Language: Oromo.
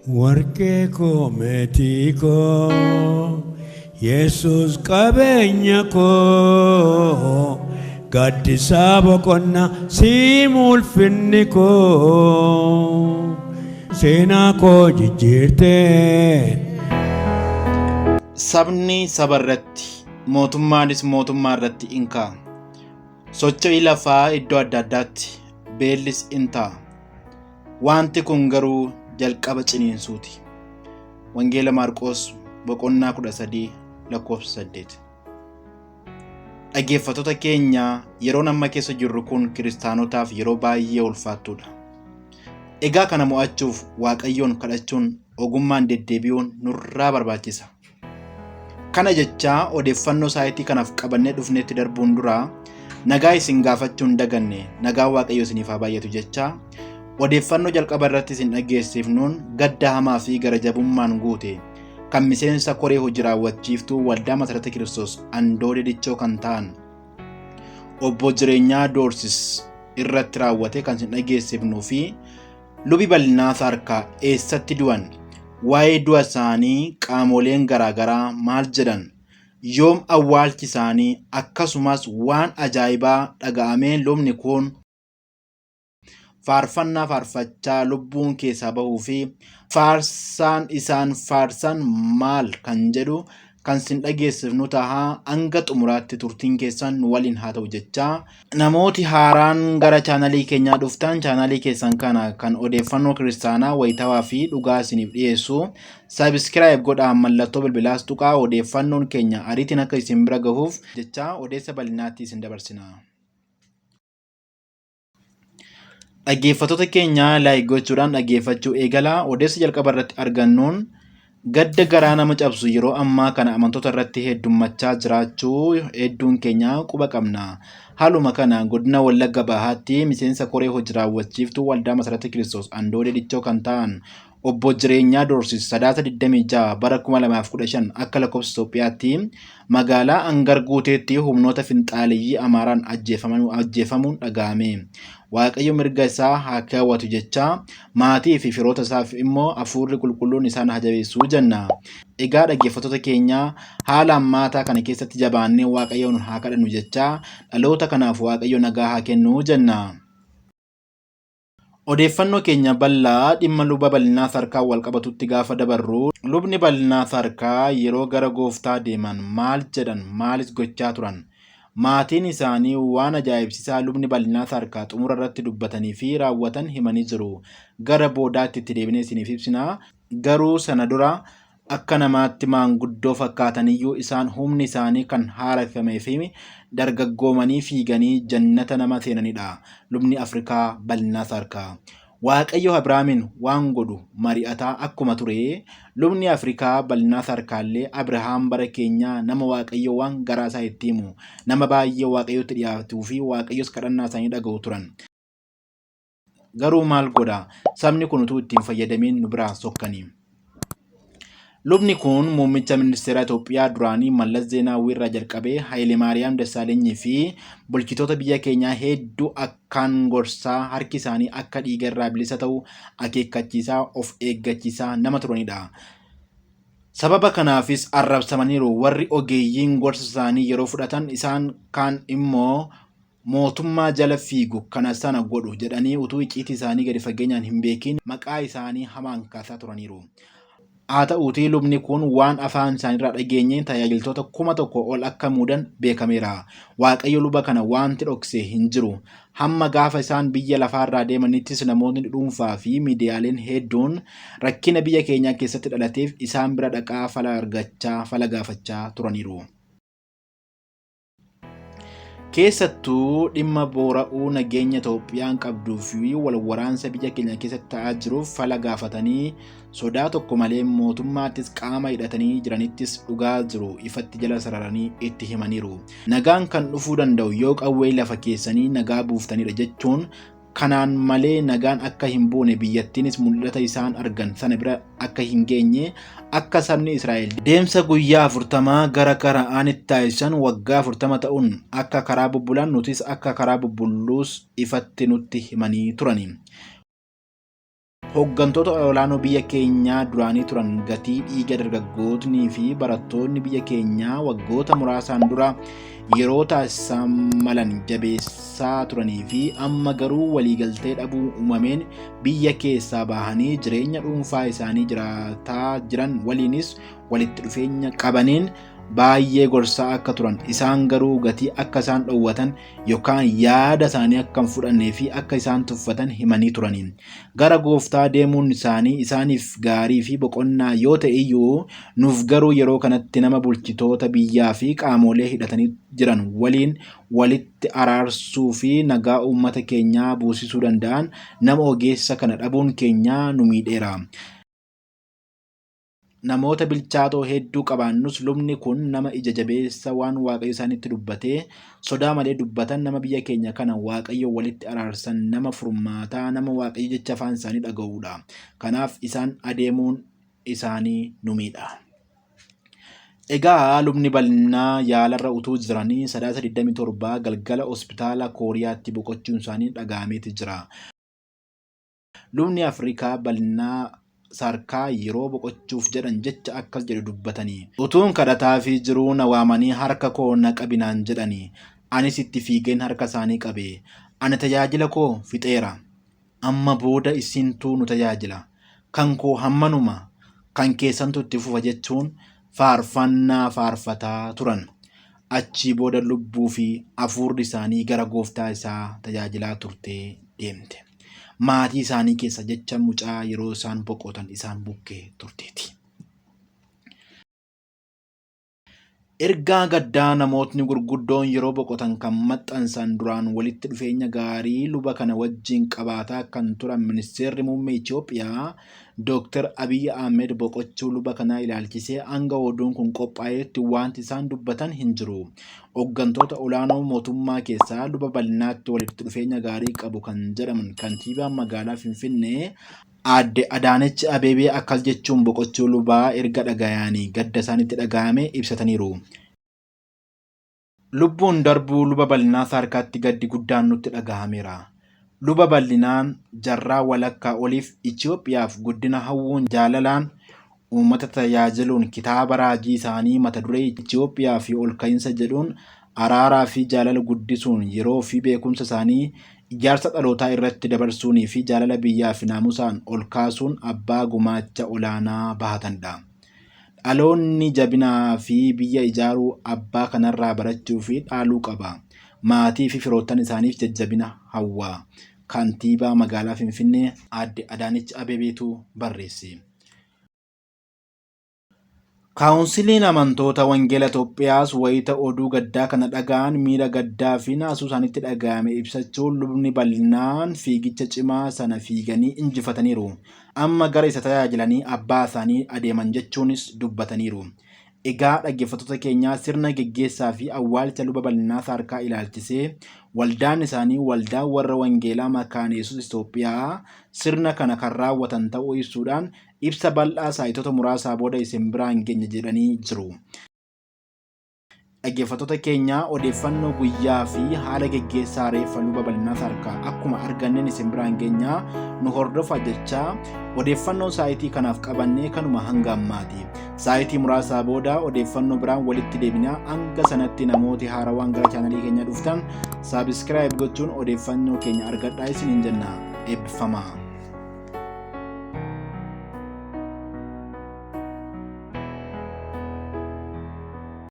Warqee koo meetii koo Yesus qabeenya koo gaddisaa boqonnaa siif ulfinni koo seenaa koo jijjiirtee. Sabni saba irratti, mootummaanis mootummaa irratti in ka'a. Socho'ii lafaa iddoo adda addaatti beellis in ta'a. Wanti kun garuu jalqaba ciniinsuuti. Wangeela Maarqos boqonnaa 13:8. Dhaggeeffattoota keenya, yeroon amma keessa jirru kun kiristaanotaaf yeroo baay'ee ulfaattuudha. Egaa kana mo'achuuf Waaqayyoon kadhachuun, ogummaan deddeebi'uun nurraa barbaachisa. Kana jechaa odeeffannoo saayitii kanaaf qabannee dhufnetti darbuun dura nagaa isin gaafachuun daganne nagaa Waaqayyo isiniif haa baay'atu jechaa odeeffannoo jalqaba irratti isin dhageessifnuun gadda hamaa fi garajabummaan guute kan miseensa koree hojii raawwachiiftuu waldaa Masarata Kiristoos Andoodee Dichoo kan ta'an obbo Jireenyaa Doorsis irratti raawwate kan isin dhageessifnuu fi lubi bal'inaa Saarkaa eessatti du'an, waa'ee du'a isaanii qaamoleen garaagaraa maal jedhan, yoom awwaalchi isaanii, akkasumas waan ajaa'ibaa dhaga'amee lubni kun faarfannaa faarfachaa lubbuun keessaa bahuu fi faarsaan isaan faarsan maal kan jedhu kan isin dhageessifnu tahaa hanga xumuraatti turtiin keessan nu waliin haa ta'u jechaa. Namooti haaraan gara chaanalii keenyaa dhuftan, chaanalii keessan kana kan odeeffannoo kiristaanaa wayitawaa fi dhugaa isiniif dhiyeessu sabiskiraayib godhaa, mallattoo bilbilaas tuqaa. Odeeffannoon keenya ariitiin akka isin bira gahuuf jechaa odeessa bal'inaatti isin dabarsina. Dhaggeeffattoota keenya laayik gochuudhaan dhaggeeffachuu eegalaa. Odeessa jalqaba irratti argannuun gadda garaa nama cabsu yeroo ammaa kana amantoota irratti heddummachaa jiraachuu hedduun keenya quba qabna. Haaluma kana godina Wallagga Bahaatti miseensa koree hojii raawwachiiftuu waldaa Masarata Kiristoos Andoodee Dichoo kan ta'an obbo Jireenyaa Doorsis sadaasa 26 bara 2015 akka lakkoofsa Itoophiyaatti magaalaa Angar Guuteetti humnoota finxaaleeyyii Amaaraan ajjeefamuun dhaga'ame. Waaqayyo mirga isaa haa kaawwatu jechaa maatii fi firoota isaaf immoo hafuurri qulqulluun isaan haa jabeessuu jenna. Egaa dhaggeeffattoota keenya, haala ammaataa kana keessatti jabaannee Waaqayyoon haa kadhannu jechaa dhaloota kanaaf Waaqayyo nagaa haa kennu jenna. Odeeffannoo keenya bal'aa dhimma luba bal'inaa Saarkaa wal qabatutti gaafa dabarru, lubni bal'inaa Saarkaa yeroo gara gooftaa deeman maal jedhan, maalis gochaa turan? Maatiin isaanii waan ajaa'ibsiisaa lubni bal'inaa Saarkaa xumura irratti dubbatanii fi raawwatan himanii jiru. Gara boodaatti itti deebinee isiniif ibsinaa. Garuu sana dura akka namaatti maanguddoo fakkaataniyyuu isaan humni isaanii kan haareffamee fi dargaggoomanii fiiganii jannata nama seenanidha. Lubni Afrikaa bal'inaa Saarkaa. Waaqayyo Abrahaamiin waan godhu mari'ataa akkuma ture, lubni Afrikaa bal'inaa Saarkaallee Abrahaam bara keenyaa nama Waaqayyo waan garaa isaa itti himu, nama baay'ee Waaqayyotti dhiyaatuu fi Waaqayyos kadhannaa isaanii dhaga'u turan. Garuu maal godha? Sabni kun utuu ittiin fayyadamiin nu biraa sokkanii. Lubni kun muummicha ministeera Itoophiyaa duraanii Mallas Zeenaawwii irraa jalqabee Hayilemaariyaam Dassaalenyi fi bulchitoota biyya keenyaa hedduu akkaan gorsaa harki isaanii akka dhiiga irraa bilisa ta'u akeekkachiisaa, of eeggachiisaa nama turanidha. Sababa kanaafis arrabsamaniiru. Warri ogeeyyiin gorsa isaanii yeroo fudhatan, isaan kaan immoo mootummaa jala fiigu kana sana godhu jedhanii utuu icciitii isaanii gadi fageenyaan hin beekin maqaa isaanii hamaan kaasaa turaniiru. Haa ta'uutii lubni kun waan afaan isaaniirraa dhageenye tajaajiltoota 1,000 ol akka muudan beekameera. Waaqayyo luba kana wanti dhokse hin jiru. Hamma gaafa isaan biyya lafaarraa deemanittis namoonni dhuunfaa fi miidiyaaleen hedduun rakkina biyya keenyaa keessatti dhalateef isaan bira dhaqaa fala gaafachaa turaniiru. Keessattuu dhimma boora'uu nageenya Itoophiyaan qabduu fi walwaraansa biyya keenya keessatti ta'aa jiruuf fala gaafatanii sodaa tokko malee mootummaattis qaama hidhatanii jiranittis dhugaa jiru ifatti jala sararanii itti himaniiru. Nagaan kan dhufuu danda'u yoo qawwee lafa keessanii nagaa buuftanidha jechuun, kanaan malee nagaan akka hin buune biyyattiinis mul'ata isaan argan sana bira akka hin geenye, akka sabni Israa'el deemsa guyyaa 40 gara Kana'aanitti taasisan waggaa 40 ta'uun akka karaa bubbulan, nutis akka karaa bubbulluus ifatti nutti himanii turani. Hooggantoota olaanoo biyya keenyaa duraanii turan gatii dhiiga dargaggootnii fi barattoonni biyya keenyaa waggoota muraasaan dura yeroo taasisan malan jabeessaa turanii fi amma garuu waliigaltee dhabuu uumameen biyya keessaa bahanii jireenya dhuunfaa isaanii jiraataa jiran waliinis walitti dhufeenya qabaniin baay'ee gorsaa akka turan, isaan garuu gatii akka isaan dhoowwatan yookaan yaada isaanii akka hin fudhannee fi akka isaan tuffatan himanii turaniin. Gara gooftaa deemuun isaanii isaaniif gaarii fi boqonnaa yoo ta'e iyyuu nuuf garuu yeroo kanatti nama bulchitoota biyyaa fi qaamolee hidhatanii jiran waliin walitti araarsuu fi nagaa uummata keenyaa buusisuu danda'an nama ogeessa kana dhabuun keenyaa nu miidheera. Namoota bilchaatoo hedduu qabaannus lubni kun nama ija jabeessa waan waaqayyo isaanitti dubbatee sodaa malee dubbatan, nama biyya keenya kana waaqayyo walitti araarsan, nama furmaataa, nama waaqayyo jecha afaan isaanii dhaga'uudha. Kanaaf isaan adeemuun isaanii nu miidha. Egaa lubni bal'inaa yaalarra utuu jiranii 27 galgala hospitaala Kooriyaatti boqochuun isaanii dhaga'ameeti jira. Lubni Afrikaa bal'inaa sarkaa yeroo boqochuuf jedhan jecha akkas jedhu dubbatanii, utuun kadhataa fi jiruu na waamanii harka koo na qabinaan jedhanii, anis itti fiigeen harka isaanii qabee, ani tajaajila koo fixeera, amma booda isintuu nu tajaajila, kan koo hammanuma, kan keessantu itti fufa jechuun faarfannaa faarfataa turan. Achii booda lubbuu fi hafuurri isaanii gara gooftaa isaa tajaajilaa turtee deemte. Maatii isaanii keessa jecha mucaa yeroo isaan boqotan isaan bukkee turteeti. Ergaa gaddaa namootni gurguddoon yeroo boqotan kan maxxansan duraan walitti dhufeenya gaarii luba kana wajjin qabaataa kan turan ministeerri muummee Itoophiyaa Dr. Abiy Ahmed boqochuu luba kanaa ilaalchisee hanga oduun kun qophaa'etti wanti isaan dubbatan hin jiru. Hooggantoota olaanoo mootummaa keessaa luba bal'inaatti walitti dhufeenya gaarii qabu kan jedhaman kantiibaan magaalaa Finfinnee Aadde Adaanech Abeebee akkas jechuun boqochuu lubaa erga dhagayanii gadda isaanitti dhagahame ibsataniiru. Lubbuun darbuu luba bal'inaa harkaatti gaddi guddaan nutti dhagahameera. Luba bal'inaan jarraa walakkaa oliif Itoophiyaaf guddina hawwuun jaalalaan uummata tajaajiluun kitaaba raajii isaanii mata duree Itoophiyaa fi ol ka'iinsa jedhuun araaraa fi jaalala guddisuun yeroo fi beekumsa isaanii ijaarsa dhalootaa irratti dabarsuunii fi jaalala biyyaa fi naamusaan ol kaasuun abbaa gumaacha olaanaa bahatanidha. Dhaloonni jabinaa fi biyya ijaaruu abbaa kanarraa barachuu fi dhaaluu qaba. Maatii fi firoottan isaaniif jajjabina hawwaa. Kantiibaa magaalaa Finfinnee Aadde Adaanech Abeebeetu barreesse. Kaawunsiliin amantoota Wangeela Itoophiyaas wayita oduu gaddaa kana dhaga'an miira gaddaa fi naasuu isaanitti dhaga'ame ibsachuun lubni bal'inaan fiigicha cimaa sana fiiganii injifataniiru. Amma gara isa tajaajilanii abbaa isaanii adeeman jechuunis dubbataniiru. Egaa dhaggeeffattoota keenyaa sirna geggeessaa fi awwaalcha luba bal'inaa harkaa ilaalchisee waldaan isaanii waldaa warra Wangeelaa Makaana Yesuus Itoophiyaa sirna kana kan raawwatan ta'uu ibsuudhaan ibsa bal'aa saayitoota muraasaa booda isin biraan geenya jedhanii jiru. Dhaggeeffattoota keenyaa odeeffannoo guyyaa fi haala geggeessaa reeffa luba bal'inaa harkaa akkuma arganneen isin biraan geenya nu hordofaa jechaa odeeffannoo saayitii kanaaf qabannee kanuma hanga ammaati. Saayitii muraasaa booda odeeffannoo biraan walitti deebinaa hanga sanatti namooti haarawaan gara chaanalii keenya dhuftan saabskraayib gochuun odeeffannoo keenya argadhaa isiniin jenna. Eebbifamaa.